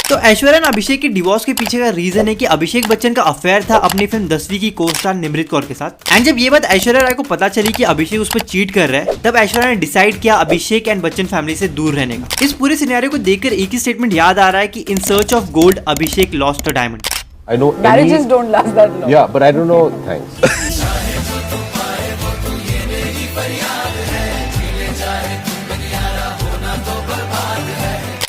तो ऐश्वर्या और अभिषेक के डिवोर्स के पीछे का रीजन है कि अभिषेक बच्चन का अफेयर था अपनी फिल्म 10वीं की को स्टार निमृत कौर के साथ। एंड जब ये बात ऐश्वर्या राय को पता चली कि अभिषेक उस पर चीट कर रहा है, तब ऐश्वर्या ने डिसाइड किया अभिषेक एंड बच्चन फैमिली से दूर रहने का। इस पूरे सिनेरियो को देखकर एक ही स्टेटमेंट याद आ रहा है कि in search of gold Abhishek lost a diamond. I know Marriages don't last that long. Yeah, but I don't know. Thanks.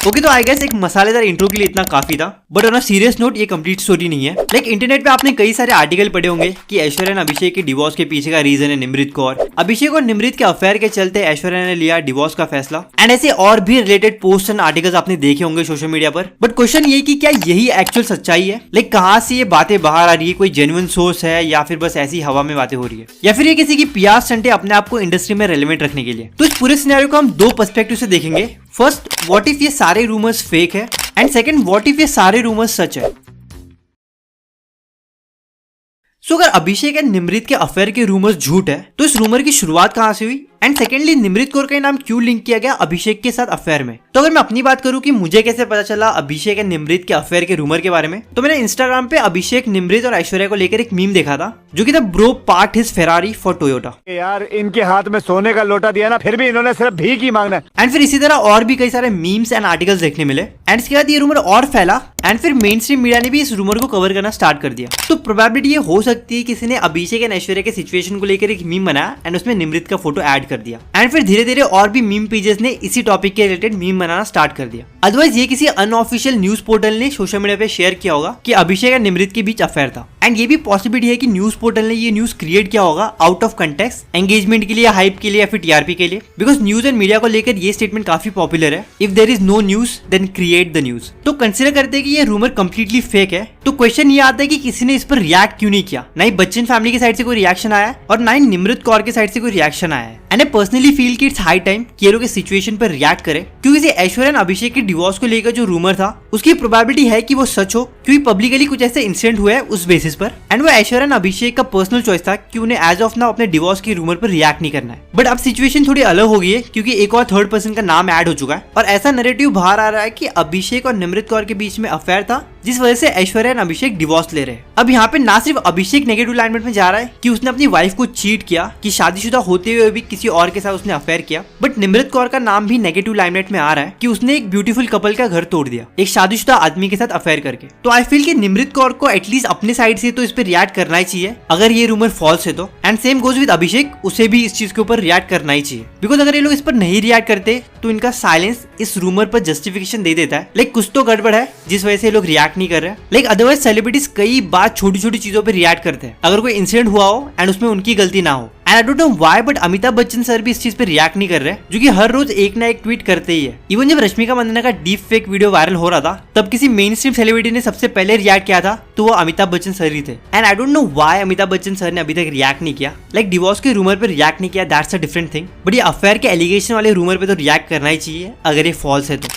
Okay तो आई गेस एक मसालेदार इंट्रो के लिए इतना काफी था, but on a serious note ये कंप्लीट स्टोरी नहीं है। लाइक इंटरनेट पे आपने कई सारे आर्टिकल पढ़े होंगे कि ऐश्वर्या और अभिषेक के डिवोर्स के पीछे का रीजन है निमृत कौर। अभिषेक और निमृत के अफेयर के चलते ऐश्वर्या ने लिया डिवोर्स का फैसला। एंड ऐसे और भी रिलेटेड पोस्ट एंड आर्टिकल्स आपने देखे होंगे सोशल मीडिया पर। बट क्वेश्चन ये कि क्या यही एक्चुअल सच्चाई है? लाइक कहाँ से ये बातें बाहर आ रही है? कोई जेन्युइन सोर्स है या फिर बस ऐसी हवा में बातें हो रही है, या फिर ये किसी की पीआर स्टंट है अपने आप को इंडस्ट्री में रेलेवेंट रखने के लिए? तो इस पूरे सिनेरियो को हम दो पर्सपेक्टिव से देखेंगे। फर्स्ट, व्हाट इफ ये सारे रूमर्स फेक है, एंड सेकंड, व्हाट इफ ये सारे रूमर्स सच है। सो अगर अभिषेक एंड निमृत के अफेयर के रूमर्स झूठ है, तो इस रूमर की शुरुआत कहां से हुई? एंड सेकेंडली, निमृत कौर का नाम क्यों लिंक किया गया अभिषेक के साथ अफेयर में? तो अगर मैं अपनी बात करूं कि मुझे कैसे पता चला अभिषेक एंड निमृत के अफेयर के रूमर के बारे में, तो मैंने इंस्टाग्राम पे अभिषेक, निमृत और ऐश्वर्या को लेकर एक मीम देखा था जो कि था bro part his Ferrari for Toyota. यार इनके हाथ में सोने का लोटा दिया ना, फिर भी इन्होंने सिर्फ भीख ही मांगना। एंड फिर इसी तरह और भी कई सारे मीम्स एंड आर्टिकल्स देखने मिले। एंड इसके बाद ये रूमर और फैला, एंड फिर मेन स्ट्रीम मीडिया ने भी इस रूमर को कवर करना स्टार्ट कर दिया। तो प्रोबेबिलिटी ये हो सकती है किसी ने अभिषेक एंड ऐश्वर्या के सिचुएशन को लेकर एक मीम बनाया एंड उसमें निमृत का फोटो ऐड कर दिया। एंड फिर धीरे धीरे और भी मीम पेजेस ने इसी टॉपिक के रिलेटेड मीम बनाना स्टार्ट कर दिया। अदरवाइज ये किसी अनऑफिशियल न्यूज पोर्टल ने सोशल मीडिया पे शेयर किया होगा कि अभिषेक और निमृत के बीच अफेयर था। एंड ये भी पॉसिबिलिटी है कि न्यूज पोर्टल ने ये न्यूज क्रिएट किया होगा आउट ऑफ कंटेक्स्ट, एंगेजमेंट के लिए, हाइप के लिए या फिर टीआरपी के लिए। बिकॉज न्यूज एंड मीडिया को लेकर ये स्टेटमेंट काफी पॉपुलर है, if there is no news then create the news. तो कंसिडर करते हैं कि ये रूमर कंप्लीटली फेक है, तो क्वेश्चन ये आता है कि किसी ने इस पर रिएक्ट क्यों नहीं किया? ना ही बच्चन फैमिली की साइड से कोई रिएक्शन आया है और ना ही निमृत कौर के साइड से कोई रिएक्शन आया है। एंड आई पर्सनली फील कि इट्स हाई टाइम कि ये लोग इस सिचुएशन पर रिएक्ट करें, क्योंकि ऐश्वर्या और अभिषेक के डिवोर्स को लेकर जो रूमर था उसकी प्रोबेबिलिटी है कि वो सच हो, क्योंकि पब्लिकली कुछ ऐसे इंसिडेंट हुए हैं उस बेसिस पर। एंड वो ऐश्वर्या और अभिषेक का पर्सनल चॉइस था कि उन्हें एज ऑफ नाउ अपने डिवोर्स की रूमर पर रिएक्ट नहीं करना है। बट अब सिचुएशन थोड़ी अलग हो गई है, क्योंकि एक और थर्ड पर्सन का नाम ऐड हो चुका है और ऐसा नैरेटिव बाहर आ रहा है कि अभिषेक और निमृत कौर के बीच में अफेयर था, जिस वजह से ऐश्वर्या और अभिषेक डिवोर्स ले रहे हैं। अब यहाँ पे ना सिर्फ अभिषेक नेगेटिव लाइनमेंट में जा रहा है कि उसने अपनी वाइफ को चीट किया, कि शादीशुदा होते हुए भी किसी और के साथ उसने अफेयर किया, बट निमृत कौर का नाम भी नेगेटिव लाइनमेट में आ रहा है कि उसने एक ब्यूटीफुल कपल का घर तोड़ दिया एक शादीशुदा आदमी के साथ अफेयर करके। तो आई फील कि निमृत कौर को एटलीस्ट अपने साइड से तो इस पर रिएक्ट करना ही चाहिए अगर ये रूमर फॉल्स है तो। एंड सेम गोज विद अभिषेक, उसे भी इस चीज के ऊपर रिएक्ट करना ही चाहिए। बिकॉज अगर ये लोग इस पर नहीं रिएक्ट करते तो इनका साइलेंस इस रूमर पर जस्टिफिकेशन दे देता है, लाइक कुछ तो गड़बड़ है जिस वजह से ये लोग रिएक्ट नहीं कर रहे। लाइक अदरवाइज सेलिब्रिटीज कई बार छोटी छोटी चीजों पर रिएक्ट करते हैं अगर कोई इंसिडेंट हुआ हो एंड उसमें उनकी गलती ना हो। And I don't know why, but Amitabh Bachchan sir भी इस चीज पे रिएक्ट नहीं कर रहे, जो कि हर रोज एक ना एक ट्वीट करते ही है। इवन जब रश्मिका मंदाना का डीप फेक वीडियो वायरल हो रहा था, तब किसी मेन स्ट्रीम सेलिब्रिटी ने सबसे पहले रिएक्ट किया था, तो वो अमिताभ बच्चन सर ही थे। And I don't know why Amitabh Bachchan sir ने अभी तक रिएक्ट नहीं किया। लाइक डिवोर्स के रूमर पर रिएक्ट नहीं किया, that's a different thing, but ये अफेयर के एलिगेशन वाले रूमर पे तो रिएक्ट करना ही चाहिए अगर ये फॉल्स है तो।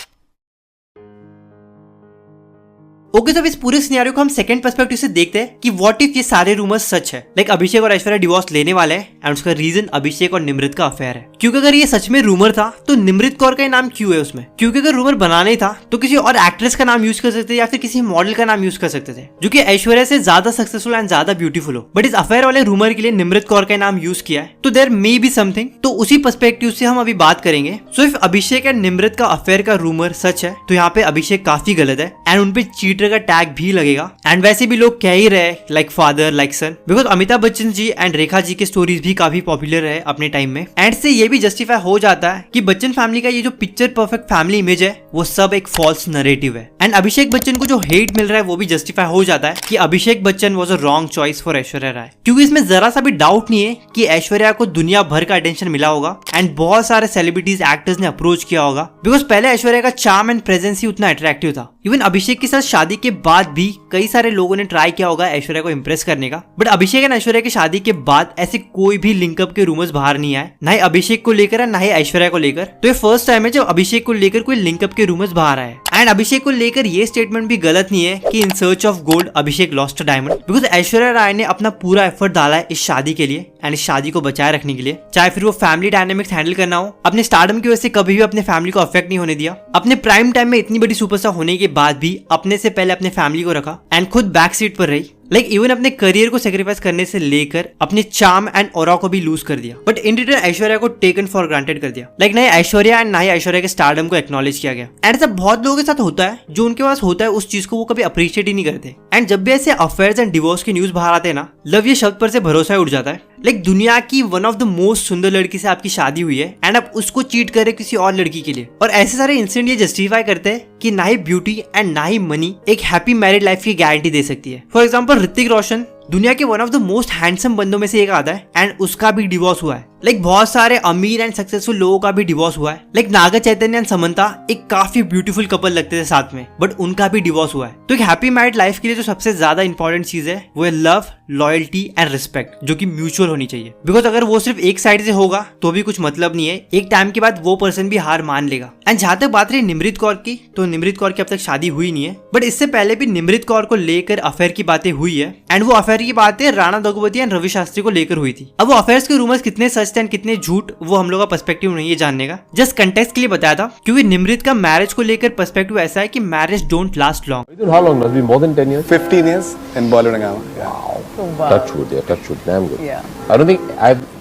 ओके, तो इस पूरे सिनेरियो को हम सेकंड पर्सपेक्टिव से देखते हैं कि व्हाट इफ ये सारे रूमर्स सच है। लाइक अभिषेक और ऐश्वर्या डिवोर्स लेने वाले हैं एंड उसका रीजन अभिषेक और निमृत का अफेयर है। क्योंकि अगर ये सच में रूमर था तो निमृत कौर का नाम क्यों है उसमें? क्योंकि अगर रूमर बनाना ही था तो किसी और एक्ट्रेस का नाम यूज कर सकते थे या फिर किसी मॉडल का नाम यूज कर सकते थे जो कि ऐश्वर्या से ज्यादा सक्सेसफुल एंड ज्यादा ब्यूटीफुल हो। बट इस अफेयर वाले रूमर के लिए निमृत कौर का नाम यूज किया है, तो देयर मे बी समथिंग। तो उसी पर्सपेक्टिव से हम अभी बात करेंगे। So if Abhishek and Nimrit का अफेयर का रूमर सच है तो यहाँ पे अभिषेक काफी गलत है एंड उनपे चीटर का टैग भी लगेगा। एंड वैसे भी लोग कह ही रहे like father like son, because Amitabh Bachchan ji and Rekha ji के स्टोरीज भी काफी पॉपुलर है अपने टाइम में। एंड से ये भी जस्टिफाई हो जाता है कि बच्चन फैमिली का ये जो पिक्चर परफेक्ट फैमिली इमेज है वो सब एक फॉल्स नरेटिव है। एंड अभिषेक बच्चन को जो हेट मिल रहा है वो भी जस्टिफाई हो जाता है कि Abhishek Bachchan was a wrong choice for Aishwarya Rai, क्योंकि इसमें जरा सा भी डाउट नहीं है कि ऐश्वर्या को दुनिया भर का अटेंशन मिला होगा एंड बहुत सारे सेलिब्रिटीज एक्टर्स ने अप्रोच किया होगा, बिकॉज पहले ऐश्वर्या का चार्म एंड प्रेजेंस ही उतना अट्रैक्टिव था। इवन अभिषेक के साथ शादी के बाद भी कई सारे लोगों ने ट्राई किया होगा ऐश्वर्या को इम्प्रेस करने का, बट अभिषेक एंड ऐश्वर्या की शादी के बाद ऐसे कोई भी लिंकअप के रूमर्स बाहर नहीं आए, ना ही अभिषेक को लेकर ना ही ऐश्वर्या को लेकर। तो ये फर्स्ट टाइम है जब अभिषेक को लेकर कोई लिंकअप के रूमर्स बाहर आए। एंड अभिषेक को लेकर ये स्टेटमेंट भी गलत नहीं है कि in search of gold Abhishek lost a diamond, because Aishwarya Rai ने अपना पूरा एफर्ट डाला है इस शादी के लिए एंड इस शादी को बचाए रखने के लिए, चाहे फिर वो फैमिली डायनामिक्स हैंडल करना हो। अपने स्टारडम की वजह से कभी भी अपने फैमिली को अफेक्ट नहीं होने दिया। अपने प्राइम टाइम में इतनी बड़ी सुपरस्टार होने के बाद भी अपने से पहले अपने फैमिली को रखा एंड खुद बैक सीट पर रही। इवन अपने करियर को सेक्रीफाइस करने से लेकर अपने चार्म एंड ऑरा को भी लूज कर दिया, बट इन रिटर्न ऐश्वर्या को टेकन फॉर ग्रांटेड कर दिया। ना ही ऐश्वर्या एंड ना ही ऐश्वर्या के स्टारडम को एक्नॉलेज किया गया। एंड ऐसा बहुत लोगों के साथ होता है, जो उनके पास होता है उस चीज को वो कभी अप्रिशिएट ही नहीं करते। एंड जब भी ऐसे अफेयर्स एंड डिवोर्स की न्यूज बाहर आते हैं ना, लव ये शब्द पर से भरोसा ही उठ जाता है। दुनिया की वन ऑफ द मोस्ट सुंदर लड़की से आपकी शादी हुई है एंड आप उसको चीट करे किसी और लड़की के लिए। और ऐसे सारे इंसिडेंट ये जस्टिफाई करते हैं कि ना ही ब्यूटी एंड ना ही मनी एक हैप्पी मैरिड लाइफ की गारंटी दे सकती है। फॉर एग्जाम्पल ऋतिक रोशन दुनिया के one of the most handsome बंदों में से एक आता है एंड उसका भी डिवोर्स हुआ है। बहुत सारे अमीर एंड सक्सेसफुल लोगों का भी डिवोर्स हुआ है। नागा चैतन्य एंड समंता एक काफी ब्यूटीफुल कपल लगते थे साथ में, बट उनका भी डिवोर्स हुआ है। तो एक हैप्पी मैरिड लाइफ के लिए जो सबसे ज्यादा इंपॉर्टेंट चीज है वो है लव, लॉयल्टी एंड रिस्पेक्ट, जो कि म्यूचुअल होनी चाहिए। बिकॉज अगर वो सिर्फ एक साइड से होगा तो भी कुछ मतलब नहीं है, एक टाइम के बाद वो पर्सन भी हार मान लेगा। एंड जहां तक बात रही निमृत कौर की, तो निमृत कौर की अब तक शादी हुई नहीं है, बट इससे पहले भी निमृत कौर को लेकर अफेयर की बातें हुई है। एंड वो अफेयर की बातें राणा दगुवती एंड रवि शास्त्री को लेकर हुई थी। अब वो अफेयर्स के रूमर्स कितने सच एंड कितने झूठ, वो हम लोग का पर्सपेक्टिव नहीं है जानने का, जस्ट कंटेक्स्ट के लिए बताया था। क्योंकि निमृत का मैरिज को लेकर पर्सपेक्टिव ऐसा है कि marriage don't last long. How long? Must be more than 10 years? 15 years in Bollywood and Gamma. Yeah. Touch wood, yeah, touch wood. Damn good. Yeah. I don't think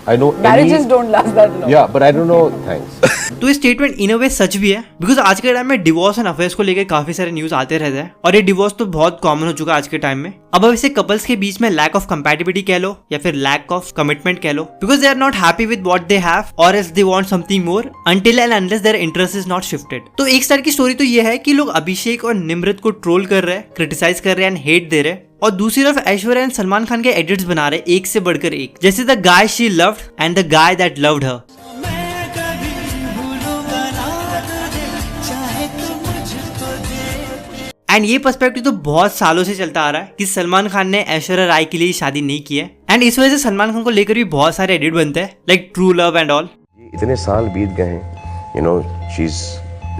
I know Marriages any... don't last that long. Yeah, but I don't know. Thanks. तो ये statement in अ वे सच भी है, because आज के time में divorce and affairs को लेकर काफी सारे न्यूज आते रहते हैं, और ये डिवोर्स तो बहुत कॉमन हो चुका है आज के टाइम में। अब इसे कपल्स के बीच में लैक ऑफ कंपैटिबिलिटी कह लो या फिर लैक ऑफ कमिटमेंट कह लो, because they are not happy with what they have or else they want something more until and unless their interest is not shifted. तो एक स्टार की स्टोरी तो ये है कि लोग अभिषेक और निमृत को ट्रोल कर रहे हैं, क्रिटिसाइज कर रहे हैं एंड हेट दे रहे हैं, और दूसरी तरफ ऐश्वर्या एंड सलमान खान के एडिट्स बना रहे एक से बढ़कर एक, जैसे the guy she loved and the guy that loved her. And ये पर्सपेक्टिव तो बहुत सालों से चलता आ रहा है कि सलमान खान ने ऐश्वर्या राय के लिए शादी नहीं की है, एंड इस वजह से सलमान खान को लेकर भी बहुत सारे एडिट बनते हैं, like true love and all. इतने साल बीत गए हैं, you know, she's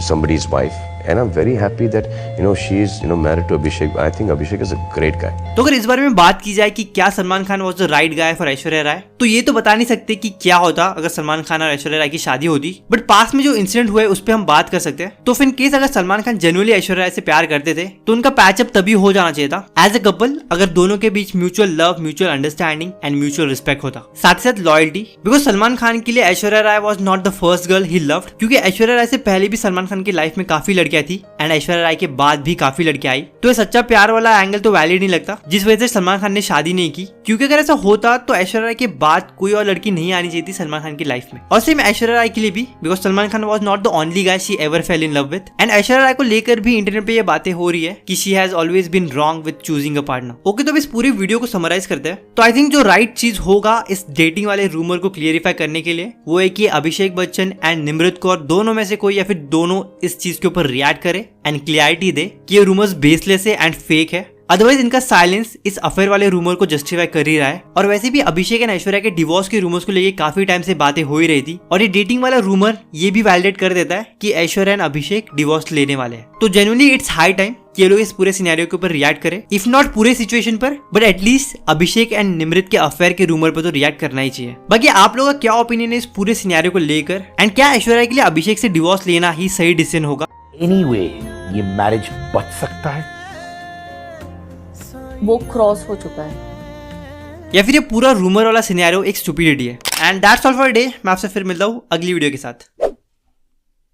somebody's wife, and I'm very happy that you know she's married to Abhishek. I think Abhishek is a great guy. तो अगर इस बारे में बात की जाए कि क्या Salman Khan was the right guy for Aishwarya Rai, तो ये तो बता नहीं सकते कि क्या होता अगर सलमान खान और ऐश्वर्या राय की शादी होती, बट पास में जो इंसिडेंट हुए उस पर हम बात कर सकते हैं। तो इन केस अगर सलमान खान जेन्युइनली ऐश्वर्या राय से प्यार करते थे तो उनका पैचअप तभी हो जाना चाहिए था एज अ कपल, अगर दोनों के बीच mutual love, mutual understanding and mutual respect होता, साथ ही साथ लॉयल्टी। बिकॉज सलमान खान के लिए Aishwarya Rai was not the first girl he loved, क्योंकि ऐश्वर्या राय से पहले भी सलमान खान की लाइफ में काफी लड़कियां थी एंड ऐश्वर्या राय के बाद भी काफी लड़कियां आई। तो ये सच्चा प्यार वाला एंगल तो वैलिड नहीं लगता, जिस वजह से सलमान खान ने शादी नहीं की। क्योंकि अगर ऐसा होता तो ऐश्वर्या राय के बाद कोई और लड़की नहीं आनी चाहिए थी सलमान खान की लाइफ में, और सेम ऐश्वर्या राय के लिए भी, because Salman Khan was not the only guy she ever fell in love with. And Aishwarya Rai को लेकर भी इंटरनेट पे ये बातें हो रही है कि she has always been wrong with choosing a partner. Okay, तो इस पूरी वीडियो को समराइज करते हैं। तो आई थिंक जो राइट चीज होगा इस डेटिंग वाले रूमर को क्लियरिफाई करने के लिए वो है कि अभिषेक बच्चन एंड निमृत कौर दोनों में से कोई या फिर दोनों इस चीज के ऊपर रिएक्ट करे एंड क्लियरिटी दे कि ये रूमर्स बेसलेस है एंड फेक है। अदरवाइज इनका साइलेंस इस अफेयर वाले रूमर को जस्टिफाई कर ही रहा है। और वैसे भी अभिषेक एंड ऐश्वर्या के डिवोर्स के रूमर्स को लेके काफी टाइम से बातें हो ही रही थी, और ये डेटिंग वाला रूमर ये भी वैलिडेट कर देता है कि ऐश्वर्या एंड अभिषेक डिवोर्स लेने वाले हैं। तो जेन्युइनली इट्स हाई टाइम कि ये लोग इस पूरे सिनेरियो के ऊपर रिएक्ट करें, इफ नॉट पूरे सिचुएशन पर, but at least Abhishek and Nimrit के अफेयर के रूमर पर तो रिएक्ट करना ही चाहिए। बाकी आप लोगों का क्या ओपिनियन है इस पूरे सिनेरियो को लेकर, एंड क्या ऐश्वर्या के लिए अभिषेक से डिवोर्स लेना ही सही डिसीजन होगा? एनीवे ये मैरिज बच सकता है, वो क्रॉस हो चुका है, या फिर ये पूरा रूमर वाला सिनेरियो एक स्टुपिडिटी है। And that's all for day. मैं आपसे फिर मिलता हूँ अगली वीडियो के साथ।